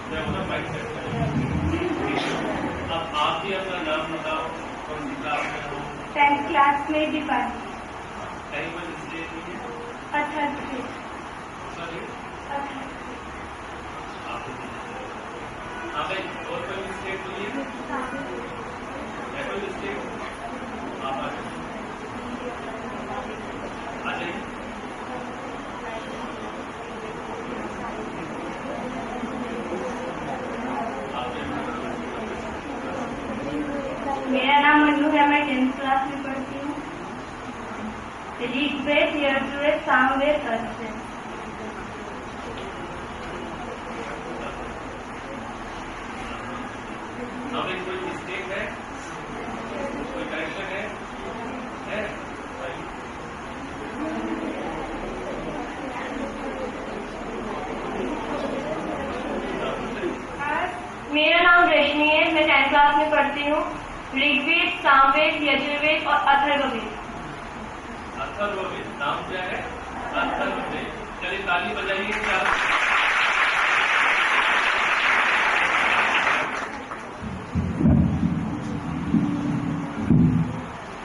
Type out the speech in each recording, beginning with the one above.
अब आप भी अपना नाम बताओ, कौन सी क्लास में हो? 10th क्लास में दीपाली। कहीं पर स्टेट में? अथर्व से। सॉरी, अथर्व से। आप हाँ भाई, और कोई मिस्टेक हुई है? कोई मिस्टेक? आप आ जाइए। मेरा नाम मनु है, मैं 10th क्लास में पढ़ती हूँ। ऋग्वेद, यजुर्वेद, सामवेद, अथर्ववेद। अभी कोई मिस्टेक है? कोई करेक्शन है? मेरा नाम रश्मि है, मैं 10th क्लास में पढ़ती हूँ। ऋग्वेद, सामवेद, यजुर्वेद और अथर्ववेद। अथर्ववेद नाम क्या है? अथर्ववेद। चलिए ताली बजाइए क्या?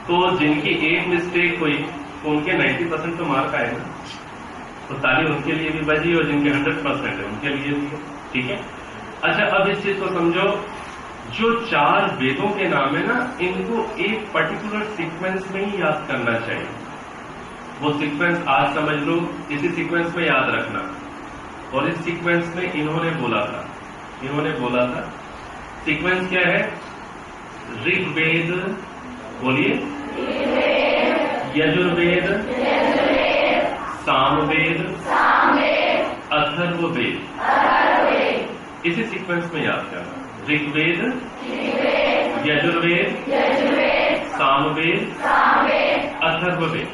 तो जिनकी एक मिस्टेक हुई तो उनके 90% तो मार्क आए ना, तो ताली उनके लिए भी बजी, और जिनके 100% है उनके लिए भी। ठीक है, अच्छा अब इस चीज को समझो, जो 4 वेदों के नाम है ना, इनको एक पर्टिकुलर सीक्वेंस में ही याद करना चाहिए। वो सीक्वेंस आज समझ लो, इसी सीक्वेंस में याद रखना। और इस सीक्वेंस में इन्होंने बोला था सीक्वेंस क्या है? ऋग्वेद, बोलिए, यजुर्वेद, सामवेद, अथर्ववेद। इसी सीक्वेंस में याद करना। ऋग्वेद, यजुर्वेद, सामवेद, अथर्ववेद।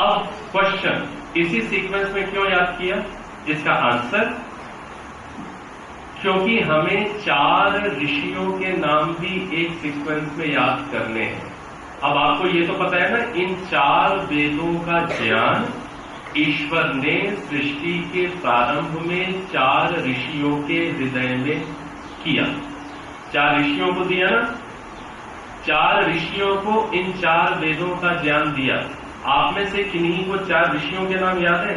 अब क्वेश्चन, इसी सीक्वेंस में क्यों याद किया? इसका आंसर, क्योंकि हमें 4 ऋषियों के नाम भी एक सीक्वेंस में याद करने हैं। अब आपको ये तो पता है ना, इन 4 वेदों का ज्ञान ईश्वर ने सृष्टि के प्रारंभ में 4 ऋषियों के हृदय में किया। 4 ऋषियों को दिया ना, 4 ऋषियों को इन 4 वेदों का ज्ञान दिया। आप में से किन्हीं को 4 ऋषियों के नाम याद है?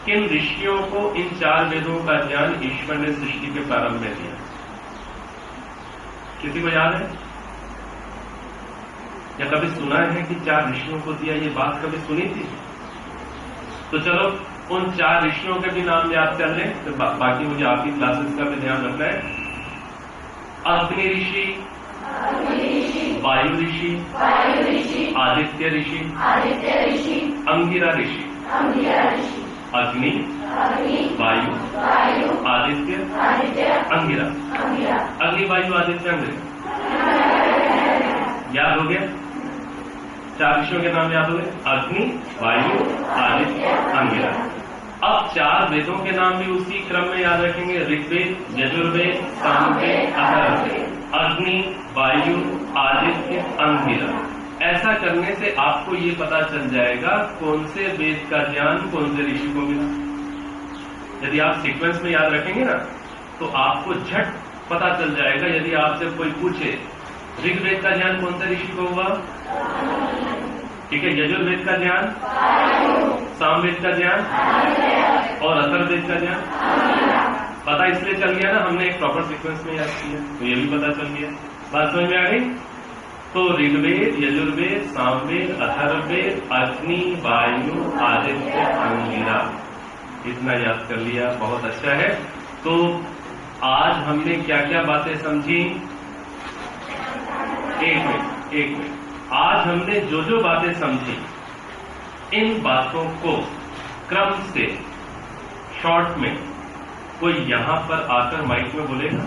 किन ऋषियों को इन 4 वेदों का ज्ञान ईश्वर ने सृष्टि के प्रारंभ में दिया? किसी को याद है? या कभी सुना है कि 4 ऋषियों को दिया? ये बात कभी सुनी थी? तो चलो उन 4 ऋषियों के भी नाम याद कर लें, तो बाकी मुझे आपकी क्लासेस का भी ध्यान रखना है। अग्नि ऋषि, वायु ऋषि, आदित्य ऋषि, अंगिरा ऋषि। अग्नि, वायु, आदित्य, अंगिरा। अग्नि, वायु, आदित्य, अंगिरा। याद हो गया? 4 ऋषियों के नाम याद हो गए? अग्नि, वायु, आदित्य, अंगिरा। अब 4 वेदों के नाम भी उसी क्रम में याद रखेंगे। ऋग्वेद, यजुर्वेद, सामवेद, अथर्ववेद। अग्नि, वायु, आदित्य, अंगिरा। ऐसा करने से आपको ये पता चल जाएगा कौन से वेद का ज्ञान कौन से ऋषि को मिला। यदि आप सीक्वेंस में याद रखेंगे ना, तो आपको झट पता चल जाएगा। यदि आपसे कोई पूछे ऋग्वेद का ज्ञान कौन से ऋषि को हुआ, ठीक है, यजुर्वेद का ज्ञान, सामवेद का ज्ञान और अथर्ववेद का ज्ञान पता इसलिए चल गया ना, हमने एक प्रॉपर सीक्वेंस में याद किया, तो ये भी पता चल गया। बात समझ में आ गई? तो ऋग्वेद, यजुर्वेद, सामवेद, अथर्ववेद, अग्नि, वायु, आदित्य, अंगिरा, इतना याद कर लिया, बहुत अच्छा है। तो आज हमने क्या क्या बातें समझी? एक मिनट। आज हमने जो जो बातें समझी, इन बातों को क्रम से शॉर्ट में कोई यहां पर आकर माइक में बोलेगा।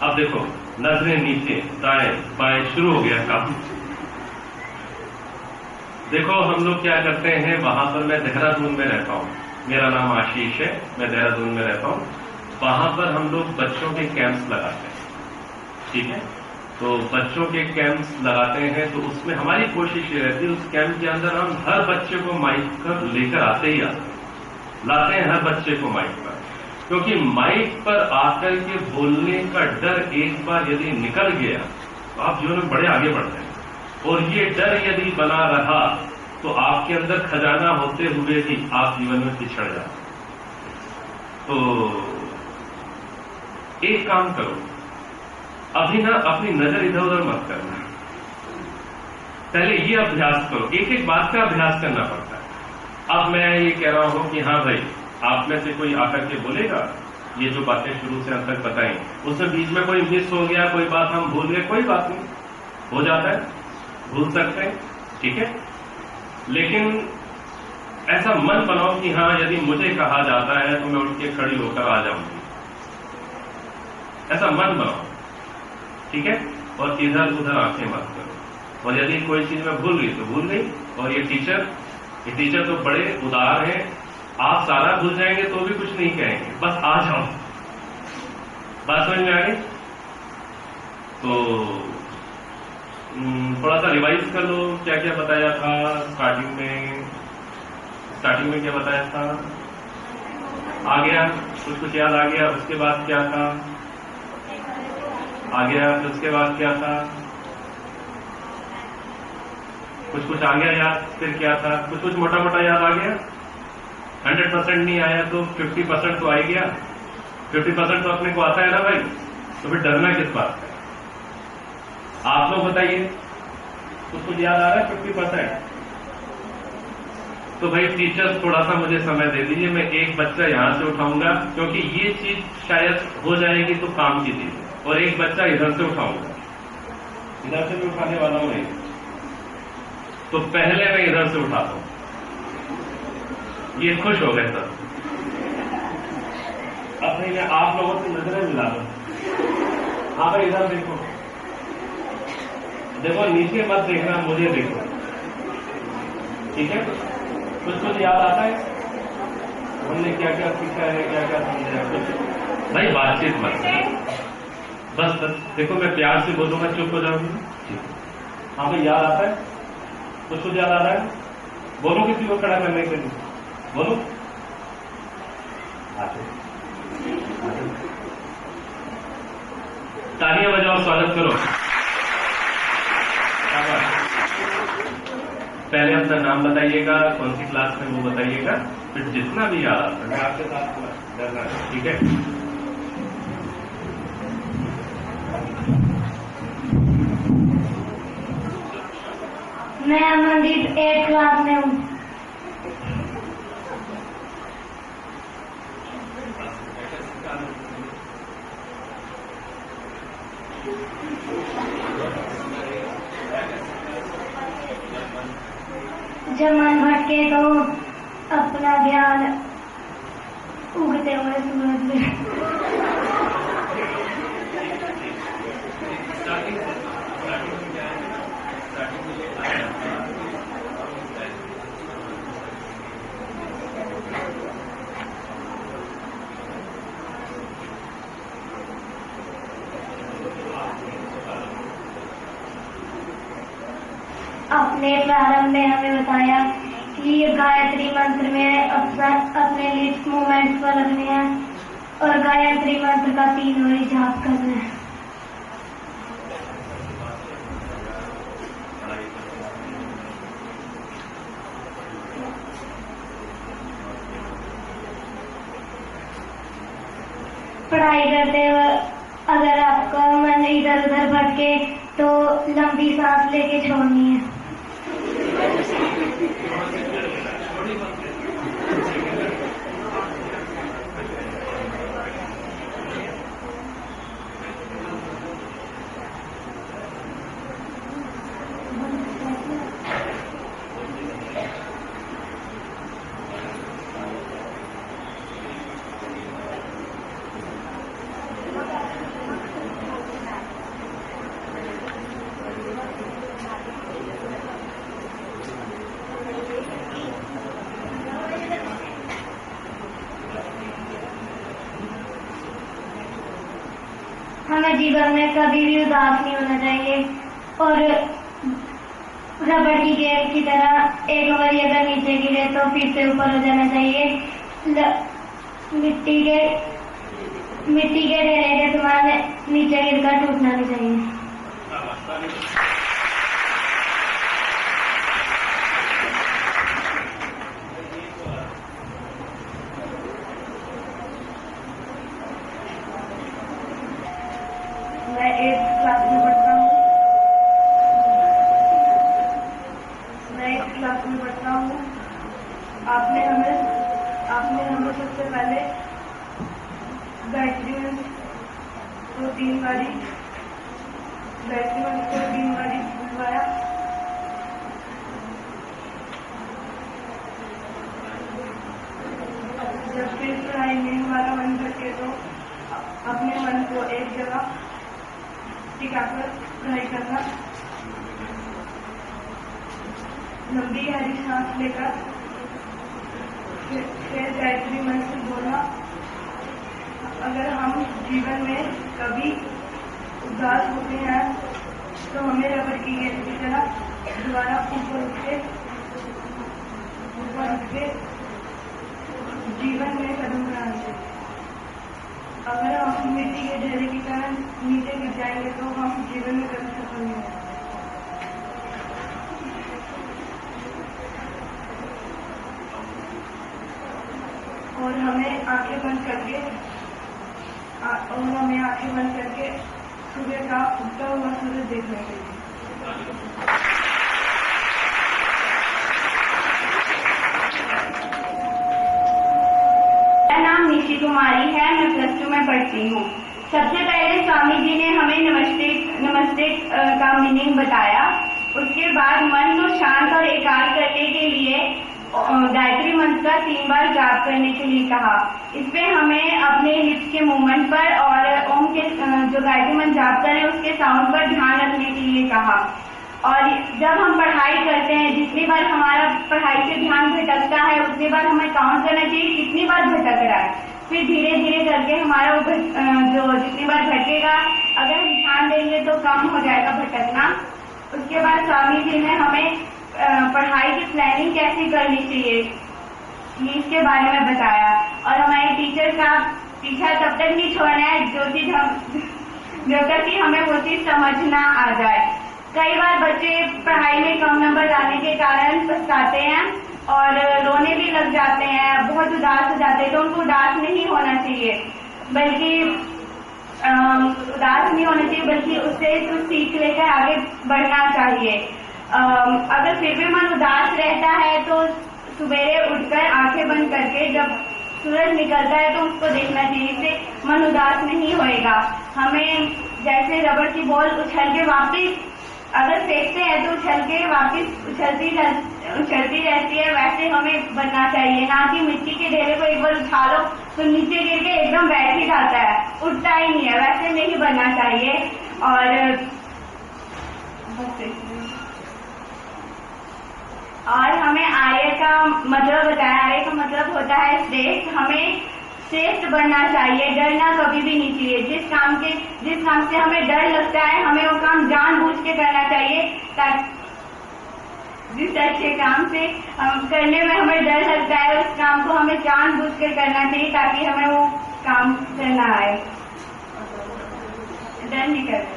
अब देखो, नजरें नीचे, दाएं बाएं, शुरू हो गया काम। देखो हम लोग क्या करते हैं, वहां पर मैं देहरादून में रहता हूं, मेरा नाम आशीष है, मैं देहरादून में रहता हूं। वहां पर हम लोग बच्चों के कैंप्स लगाते हैं, ठीक है। तो बच्चों के कैंप्स लगाते हैं, तो उसमें हमारी कोशिश ये रहती है, उस कैंप के अंदर हम हर बच्चे को माइक कर लेकर आते ही आते हैं। लाते हैं हर बच्चे को माइक पर, क्योंकि माइक पर आकर के बोलने का डर एक बार यदि निकल गया तो आप जीवन में बड़े आगे बढ़ते हैं। और ये डर यदि बना रहा तो आपके अंदर खजाना होते हुए भी आप जीवन में पिछड़ जाते। तो एक काम करो, अभी ना अपनी नजर इधर उधर मत करना, पहले ये अभ्यास करो। एक एक बात का अभ्यास करना पड़ता है। अब मैं ये कह रहा हूं कि हाँ भाई, आप में से कोई आकर के बोलेगा, ये जो बातें शुरू से अंत तक बताएं, उसमें बीच में कोई मिस हो गया, कोई बात हम भूल गए, कोई बात नहीं, हो जाता है, भूल सकते हैं, ठीक है। लेकिन ऐसा मन बनाओ कि हाँ, यदि मुझे कहा जाता है तो मैं उठ के खड़ी होकर आ जाऊंगी, ऐसा मन बनाओ, ठीक है। और इधर उधर आंखें मत करो। और यदि कोई चीज में भूल गई तो भूल गई। और ये टीचर तो बड़े उदार हैं, आप सारा भूल जाएंगे तो भी कुछ नहीं कहेंगे, बस आ जाओ। बात समझ में आ गई? तो थोड़ा सा रिवाइज कर लो, क्या क्या बताया था स्टार्टिंग में क्या बताया था? आ गया? कुछ याद आ गया? उसके बाद क्या था? आ गया? उसके बाद क्या था? कुछ आ गया याद? फिर क्या था? कुछ मोटा मोटा याद आ गया? 100% नहीं आया तो 50% तो आ ही गया। 50% तो अपने को आता है ना भाई, तो फिर डरना किस बात का? आप लोग बताइए, कुछ याद आ रहा है 50%? तो भाई टीचर्स थोड़ा सा मुझे समय दे दीजिए, मैं एक बच्चा यहां से उठाऊंगा, क्योंकि ये चीज शायद हो जाएगी तो काम की चीज, और एक बच्चा इधर से उठाऊंगा, इधर से भी उठाने वाला हूं। तो पहले मैं इधर से उठाता हूं। ये खुश हो गए सब। अब नहीं, मैं आप लोगों से नजरें मिला दूं। हाँ भाई, इधर देखो, देखो नीचे मत देखना, मुझे देखो, ठीक है। कुछ याद आता है हमने क्या क्या सीखा है, क्या क्या समझा है? कुछ भाई बातचीत मत, बस देखो, मैं प्यार से बोलूंगा, चुप हो जाऊंगी। हाँ भाई, याद आता है? कुछ याद आ रहा है? बोलो, किसी को खड़ा करने के लिए बोलो। तालियां बजाओ, स्वागत करो। पहले अपना नाम बताइएगा, कौन सी क्लास में वो बताइएगा, फिर जितना भी याद आता है मैं आपके साथ करना है, ठीक है। मैं अमनदीप 8th क्लास में हूँ। जब मन भटके तो अपना ध्यान उगते हुए सूरज में। अपने प्रारंभ में हमें बताया कि ये गायत्री मंत्र में अपने लिप्स मूवमेंट्स पर रखने हैं और गायत्री मंत्र का 3 बार जाप करना है। पढ़ाई करते हुए अगर आपका मन इधर उधर भटके तो लंबी सांस लेके छोड़नी है। हमें जीवन में कभी भी उदास नहीं होना चाहिए और रबड़ की गेंद की तरह एक बार अगर नीचे गिरे तो फिर से ऊपर हो जाना चाहिए मिट्टी के ढेले के तुम्हारे नीचे गिरकर टूटना नहीं चाहिए। मैं 8th क्लास में पढ़ता हूँ। आपने हमें सबसे पहले गायत्री मंत्र को 3 बारी बुलवाया। जब फिर पढ़ाई में हमारा मन भटके तो अपने मन को एक जगह टिकाकर पढ़ाई करना, लंबी गहरी सांस लेकर फिर गायत्री मंत्र बोलना। अगर हम जीवन में कभी उदास होते हैं तो हमें रबड़ की गेंद की तरह दोबारा ऊपर उठ के जीवन में कदम बढ़ाना चाहिए। अगर हम मिट्टी के ढेले की तरह नीचे गिर जाएंगे तो हम जीवन में कभी सफल नहीं होंगे। और हमें आंखें बंद करके सूर्य का उगता हुआ सूरज देखना चाहिए। मेरा नाम निशी कुमारी है, मैं +2 में पढ़ती हूँ। सबसे पहले स्वामी जी ने हमें नमस्ते का मीनिंग बताया। उसके बाद मन को शांत और एकाग्र करने के लिए गायत्री मंत्र का 3 बार जाप करने के लिए कहा। इसमें हमें अपने लिप्स के मूवमेंट पर और ओम के जो गायत्री मंत्र जाप करें उसके साउंड पर ध्यान रखने के लिए कहा। और जब हम पढ़ाई करते हैं, जितनी बार हमारा पढ़ाई से ध्यान भटकता है उतनी बार हमें काउंट करना चाहिए कितनी बार भटक रहा है। फिर धीरे धीरे करके हमारा जो जितनी बार भटकेगा अगर हम ध्यान देंगे तो कम हो जाएगा भटकना। उसके बाद स्वामी जी ने हमें पढ़ाई की प्लानिंग कैसे करनी चाहिए इसके बारे में बताया। और हमारे टीचर का पीछा तब तक नहीं छोड़ना है जब तक कि हमें वो चीज समझ ना आ जाए। कई बार बच्चे पढ़ाई में कम नंबर लाने के कारण पछताते हैं और रोने भी लग जाते हैं, बहुत उदास हो जाते हैं। तो उनको उदास नहीं होना चाहिए, बल्कि उससे कुछ सीख लेकर आगे बढ़ना चाहिए। अगर फिर भी मन उदास रहता है तो सुबेरे उठकर आंखें बंद करके जब सूरज निकलता है तो उसको देखना चाहिए, इससे मन उदास नहीं होएगा। हमें जैसे रबड़ की बॉल उछल के वापस अगर फेंकते हैं तो उछल के वापस उछलती रहती है, वैसे हमें बनना चाहिए। ना कि मिट्टी के ढेले को एक बार उछालो तो नीचे गिर के एकदम बैठ ही जाता है, उठता ही नहीं है, वैसे नहीं बनना चाहिए। और हमें आर्य का मतलब बताया। आर्य का मतलब होता है श्रेष्ठ। हमें श्रेष्ठ बनना चाहिए, डरना कभी भी नहीं चाहिए। जिस काम से हमें डर लगता है हमें वो काम जानबूझ के करना चाहिए, ताकि जिस अच्छे काम से करने में हमें डर लगता है उस काम को हमें जानबूझ कर करना चाहिए ताकि हमें वो काम करना आए, डर नहीं करना।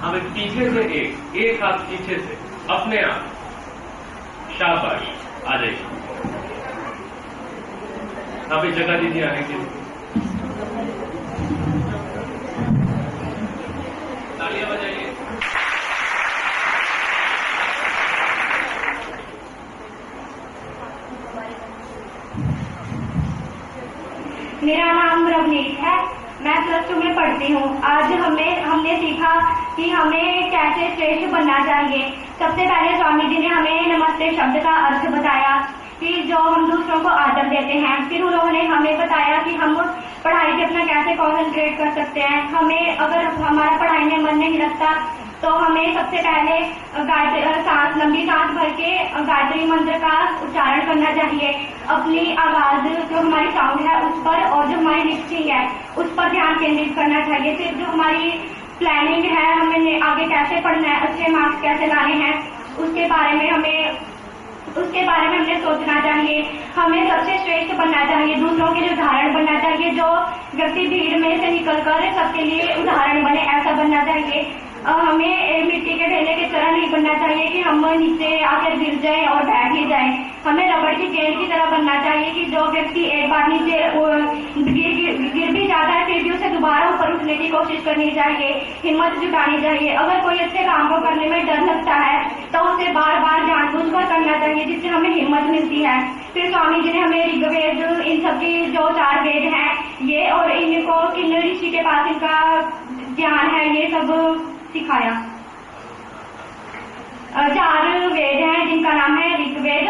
हमें पीछे से एक हाथ पीछे से अपने आप, शाबाश, आ जाइए। हमें जगह दीजिए आने के लिए, तालियां बजाइए। मेरा नाम रवनीत है, मैं +2 में पढ़ती हूँ। आज हमने सीखा कि हमें कैसे श्रेष्ठ बनना चाहिए। सबसे पहले स्वामी जी ने हमें नमस्ते शब्द का अर्थ बताया कि जो हम दूसरों को आदर देते हैं। फिर उन्होंने हमें बताया कि हम पढ़ाई पे अपना कैसे कॉन्सेंट्रेट कर सकते हैं। हमें अगर हमारा पढ़ाई में मन नहीं लगता तो हमें सबसे पहले लंबी सांस भर के गायत्री मंत्र का उच्चारण करना चाहिए। अपनी आवाज जो हमारी साउंड है उस पर और जो हमारी लिपसिंग है उस पर ध्यान केंद्रित करना चाहिए। फिर जो हमारी प्लानिंग है, हमें आगे कैसे पढ़ना है, अच्छे मार्क्स कैसे लाने हैं, उसके बारे में हमें सोचना चाहिए। हमें सबसे श्रेष्ठ बनना चाहिए, दूसरों के लिए उदाहरण बनना चाहिए। जो व्यक्ति भीड़ में से निकलकर सबके लिए उदाहरण बने, ऐसा बनना चाहिए। हमें मिट्टी के ढेले की तरह नहीं बनना चाहिए कि हम नीचे आकर गिर जाएं और बैठ ही जाएं। हमें रबड़ की गेंद की तरह बनना चाहिए कि जो व्यक्ति एक बार नीचे गिर भी जाता है फिर भी उसे दोबारा ऊपर उठने की कोशिश करनी चाहिए, हिम्मत जुटानी चाहिए। अगर कोई अच्छे काम को करने में डर लगता है तो उसे बार बार जानबूझकर करना चाहिए, जिससे हमें हिम्मत मिलती है। फिर स्वामी जी ने हमें ऋग्वेद, इन सबकी जो 4 वेद हैं ये, और इनको किन ऋषि के पास इनका ज्ञान है, ये सब सिखाया। 4 वेद हैं जिनका नाम है ऋग्वेद,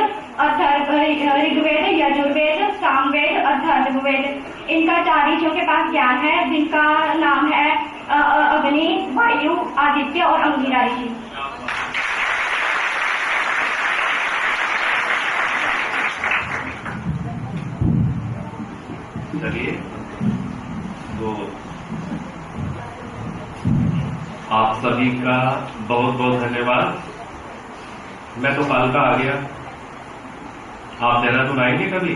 यजुर्वेद, सामवेद, अथर्ववेद। इनका 4 ऋषियों के पास ज्ञान है, जिनका नाम है अग्नि, वायु, आदित्य और अंगिरा ऋषि। चलिए, तो आप सभी का बहुत बहुत धन्यवाद। मैं तो कल का आ गया, आप देहरादून आएंगे कभी?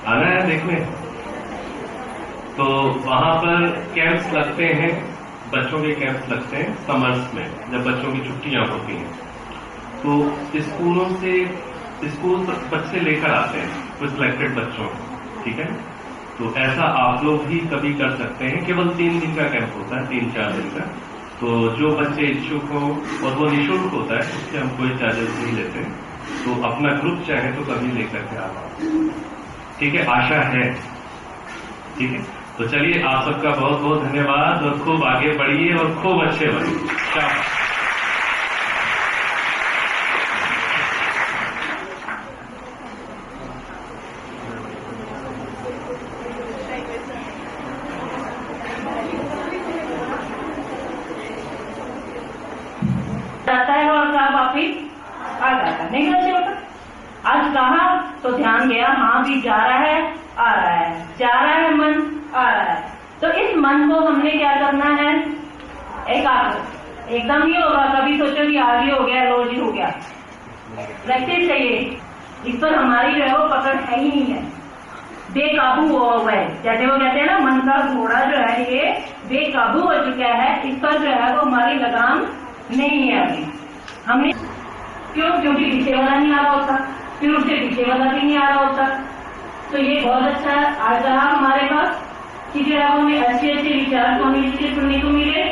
आना है देखने? तो वहां पर कैंप्स लगते हैं, बच्चों के कैंप्स लगते हैं समर्स में, जब बच्चों की छुट्टियां होती हैं तो स्कूल बच्चे लेकर आते हैं कुछ सिलेक्टेड बच्चों को, ठीक है? तो ऐसा आप लोग भी कभी कर सकते हैं। केवल 3 दिन का कैंप होता है, 3-4 दिन का। तो जो बच्चे इच्छुक हो, और वो निःशुल्क होता है, उससे हम कोई चार्जेस नहीं लेते। तो अपना ग्रुप चाहे तो कभी लेकर के आप, ठीक है? आशा है, ठीक है? तो चलिए, आप सबका बहुत बहुत धन्यवाद और खूब आगे बढ़िए और खूब अच्छे बनिए। शाबाश। जाता है और साहब वापिस आ जाता है, नहीं बच्चे होता। आज कहा तो ध्यान गया, हाँ भी जा रहा है, आ रहा है, जा रहा है मन, आ रहा है। तो इस मन को हमने क्या करना है? एकाग्र। एकदम ही होगा, कभी सोचो कि आज ही हो गया, रोज ही हो गया। प्रैक्टिस चाहिए, इस पर हमारी जो है वो पकड़ है ही नहीं है, बेकाबू हुआ है। जैसे वो कहते हैं ना, मन का घोड़ा जो है ये बेकाबू हो चुका है, इस पर जो है वो हमारी लगाम नहीं है अभी। हमने क्योंकि पीछे वाला नहीं आ रहा होता, फिर उससे पीछे वाला भी नहीं आ रहा होता। तो ये बहुत अच्छा आज रहा हमारे पास कि जो है हमें अच्छे अच्छे विचार स्वामी जी से सुनने को मिले।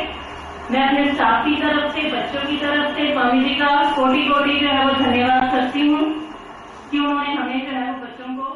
मैं अपने स्टाफ की तरफ से, बच्चों की तरफ से स्वामी जी का कोटि कोटि जो है वो धन्यवाद करती हूँ कि उन्होंने हमें जो है वो बच्चों को